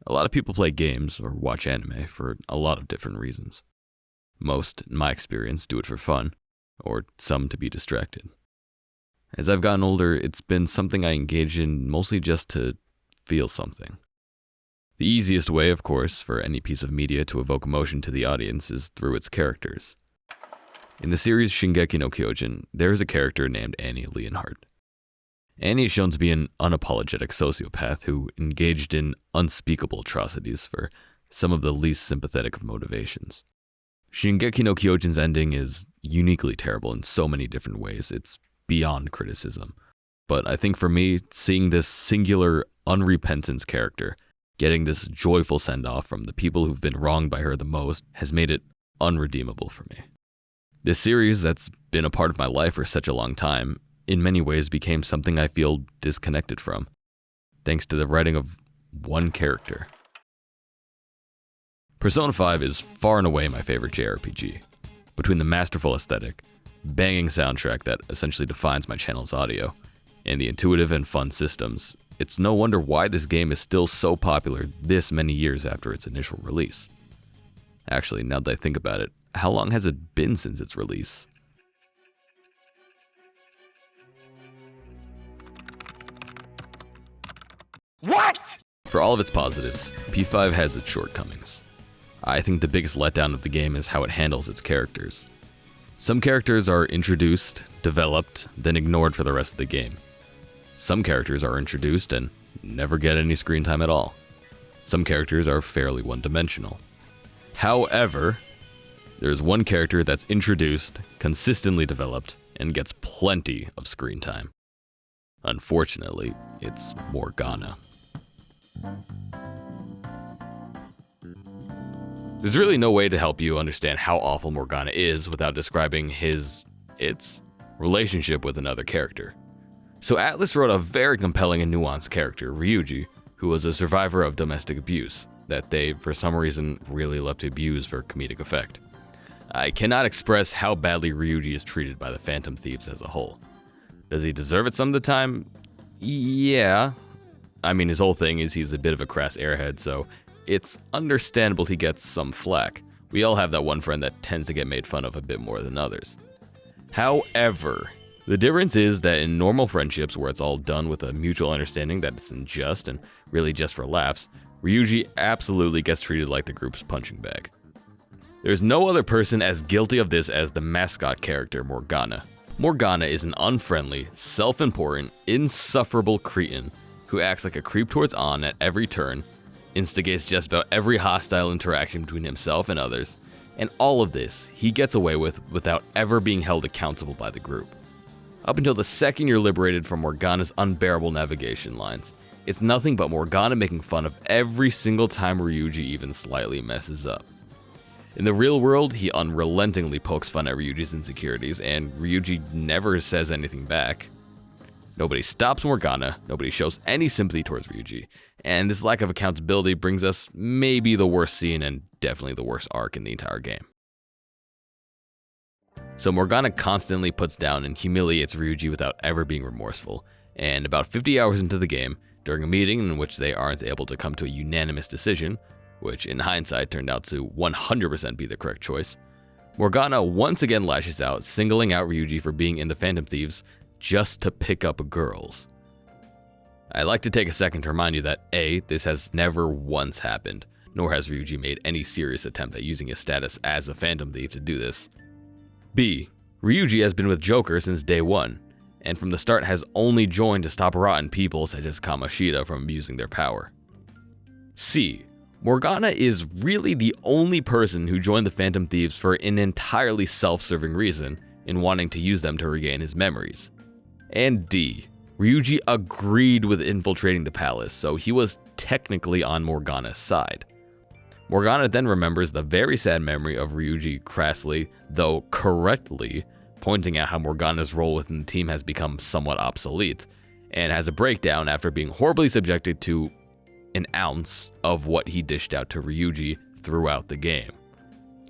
A lot of people play games or watch anime for a lot of different reasons. Most, in my experience, do it for fun, or some to be distracted. As I've gotten older, it's been something I engage in mostly just to feel something. The easiest way, of course, for any piece of media to evoke emotion to the audience is through its characters. In the series Shingeki no Kyojin, there is a character named Annie Leonhardt. Annie is shown to be an unapologetic sociopath who engaged in unspeakable atrocities for some of the least sympathetic of motivations. Shingeki no Kyojin's ending is uniquely terrible in so many different ways, it's beyond criticism. But I think for me, seeing this singular, unrepentant character getting this joyful send-off from the people who've been wronged by her the most has made it unredeemable for me. This series that's been a part of my life for such a long time, in many ways became something I feel disconnected from, thanks to the writing of one character. Persona 5 is far and away my favorite JRPG. Between the masterful aesthetic, banging soundtrack that essentially defines my channel's audio, and the intuitive and fun systems, it's no wonder why this game is still so popular this many years after its initial release. Actually, now that I think about it, how long has it been since its release? What? For all of its positives, P5 has its shortcomings. I think the biggest letdown of the game is how it handles its characters. Some characters are introduced, developed, then ignored for the rest of the game. Some characters are introduced and never get any screen time at all. Some characters are fairly one-dimensional. However, there's one character that's introduced, consistently developed, and gets plenty of screen time. Unfortunately, it's Morgana. There's really no way to help you understand how awful Morgana is without describing its relationship with another character. So Atlas wrote a very compelling and nuanced character, Ryuji, who was a survivor of domestic abuse, that they, for some reason, really love to abuse for comedic effect. I cannot express how badly Ryuji is treated by the Phantom Thieves as a whole. Does he deserve it some of the time? Yeah. I mean, his whole thing is he's a bit of a crass airhead, so it's understandable he gets some flack. We all have that one friend that tends to get made fun of a bit more than others. However, the difference is that in normal friendships where it's all done with a mutual understanding that it's unjust and really just for laughs, Ryuji absolutely gets treated like the group's punching bag. There's no other person as guilty of this as the mascot character, Morgana. Morgana is an unfriendly, self-important, insufferable cretin who acts like a creep towards Ann at every turn, instigates just about every hostile interaction between himself and others, and all of this he gets away with without ever being held accountable by the group. Up until the second you're liberated from Morgana's unbearable navigation lines, it's nothing but Morgana making fun of every single time Ryuji even slightly messes up. In the real world, he unrelentingly pokes fun at Ryuji's insecurities, and Ryuji never says anything back. Nobody stops Morgana, nobody shows any sympathy towards Ryuji, and this lack of accountability brings us maybe the worst scene and definitely the worst arc in the entire game. So Morgana constantly puts down and humiliates Ryuji without ever being remorseful, and about 50 hours into the game, during a meeting in which they aren't able to come to a unanimous decision, which in hindsight turned out to 100% be the correct choice, Morgana once again lashes out, singling out Ryuji for being in the Phantom Thieves just to pick up girls. I'd like to take a second to remind you that A, this has never once happened, nor has Ryuji made any serious attempt at using his status as a Phantom Thief to do this. B, Ryuji has been with Joker since day one, and from the start has only joined to stop rotten people such as Kamoshida from abusing their power. C, Morgana is really the only person who joined the Phantom Thieves for an entirely self-serving reason, in wanting to use them to regain his memories. And D, Ryuji agreed with infiltrating the palace, so he was technically on Morgana's side. Morgana then remembers the very sad memory of Ryuji crassly, though correctly, pointing out how Morgana's role within the team has become somewhat obsolete, and has a breakdown after being horribly subjected to an ounce of what he dished out to Ryuji throughout the game.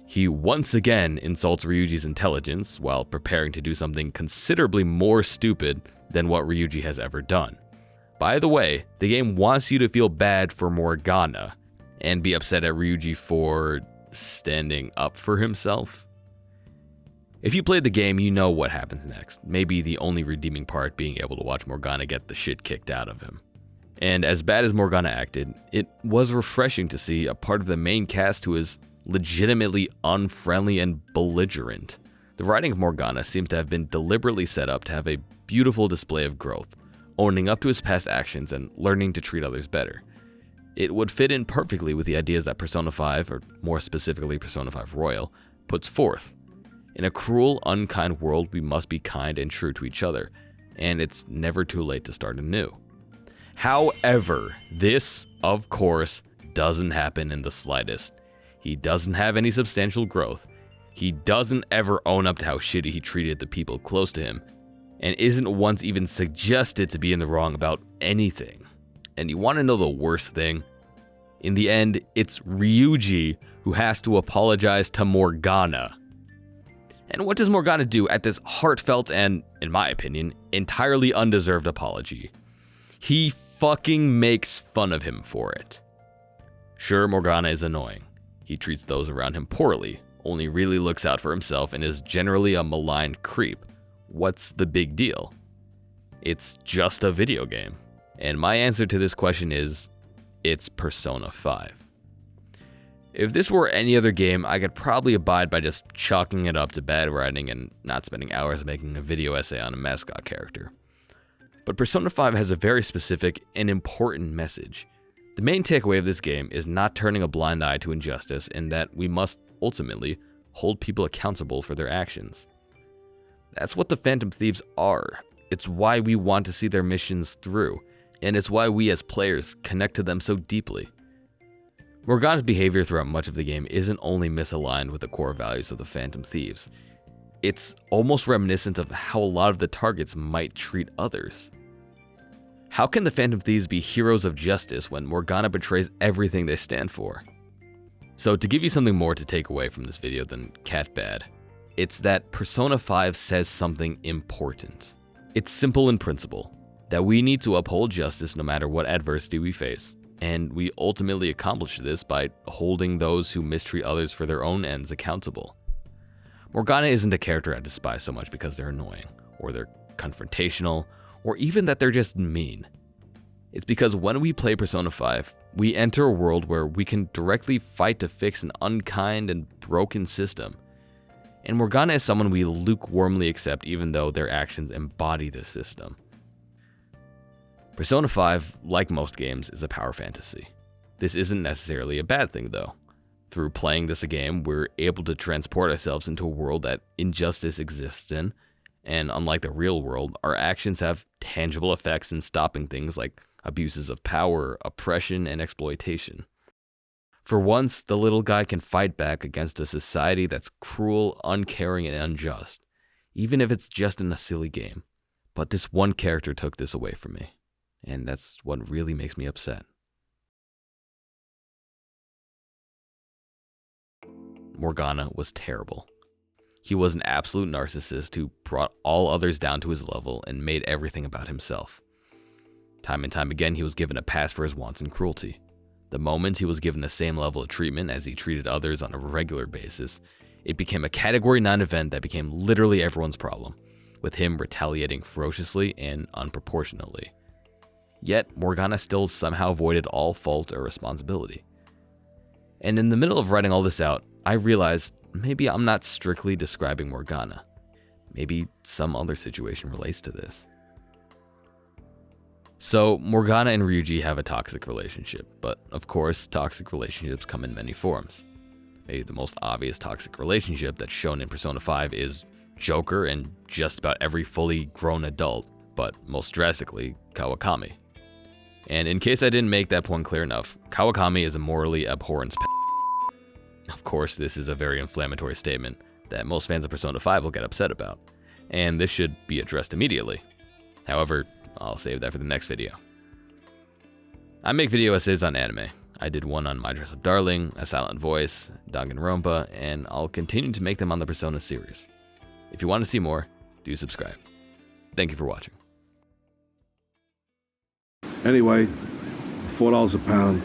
He once again insults Ryuji's intelligence while preparing to do something considerably more stupid than what Ryuji has ever done. By the way, the game wants you to feel bad for Morgana, and be upset at Ryuji for standing up for himself? If you played the game, you know what happens next. Maybe the only redeeming part being able to watch Morgana get the shit kicked out of him. And as bad as Morgana acted, it was refreshing to see a part of the main cast who is legitimately unfriendly and belligerent. The writing of Morgana seems to have been deliberately set up to have a beautiful display of growth, owning up to his past actions and learning to treat others better. It would fit in perfectly with the ideas that Persona 5, or more specifically Persona 5 Royal, puts forth. In a cruel, unkind world, we must be kind and true to each other, and it's never too late to start anew. However, this, of course, doesn't happen in the slightest. He doesn't have any substantial growth. He doesn't ever own up to how shitty he treated the people close to him, and isn't once even suggested to be in the wrong about anything. And you want to know the worst thing? In the end, it's Ryuji who has to apologize to Morgana. And what does Morgana do at this heartfelt and, in my opinion, entirely undeserved apology? He fucking makes fun of him for it. Sure, Morgana is annoying. He treats those around him poorly, only really looks out for himself, and is generally a maligned creep. What's the big deal? It's just a video game. And my answer to this question is, it's Persona 5. If this were any other game, I could probably abide by just chalking it up to bad writing and not spending hours making a video essay on a mascot character. But Persona 5 has a very specific and important message. The main takeaway of this game is not turning a blind eye to injustice, and that we must ultimately hold people accountable for their actions. That's what the Phantom Thieves are. It's why we want to see their missions through, and it's why we as players connect to them so deeply. Morgana's behavior throughout much of the game isn't only misaligned with the core values of the Phantom Thieves. It's almost reminiscent of how a lot of the targets might treat others. How can the Phantom Thieves be heroes of justice when Morgana betrays everything they stand for? So to give you something more to take away from this video than cat bad, it's that Persona 5 says something important. It's simple in principle, that we need to uphold justice no matter what adversity we face. And we ultimately accomplish this by holding those who mistreat others for their own ends accountable. Morgana isn't a character I despise so much because they're annoying, or they're confrontational, or even that they're just mean. It's because when we play Persona 5, we enter a world where we can directly fight to fix an unkind and broken system. And Morgana is someone we lukewarmly accept even though their actions embody the system. Persona 5, like most games, is a power fantasy. This isn't necessarily a bad thing, though. Through playing this game, we're able to transport ourselves into a world that injustice exists in, and unlike the real world, our actions have tangible effects in stopping things like abuses of power, oppression, and exploitation. For once, the little guy can fight back against a society that's cruel, uncaring, and unjust, even if it's just in a silly game. But this one character took this away from me. And that's what really makes me upset. Morgana was terrible. He was an absolute narcissist who brought all others down to his level and made everything about himself. Time and time again, he was given a pass for his wanton cruelty. The moment he was given the same level of treatment as he treated others on a regular basis, it became a Category 9 event that became literally everyone's problem, with him retaliating ferociously and unproportionately. Yet, Morgana still somehow avoided all fault or responsibility. And in the middle of writing all this out, I realized maybe I'm not strictly describing Morgana. Maybe some other situation relates to this. So, Morgana and Ryuji have a toxic relationship, but of course, toxic relationships come in many forms. Maybe the most obvious toxic relationship that's shown in Persona 5 is Joker and just about every fully grown adult, but most drastically, Kawakami. And in case I didn't make that point clear enough, Kawakami is a morally abhorrent Of course, this is a very inflammatory statement that most fans of Persona 5 will get upset about, and this should be addressed immediately. However, I'll save that for the next video. I make video essays on anime. I did one on My Dress Up Darling, A Silent Voice, Danganronpa, and I'll continue to make them on the Persona series. If you want to see more, do subscribe. Thank you for watching. Anyway, $4 a pound.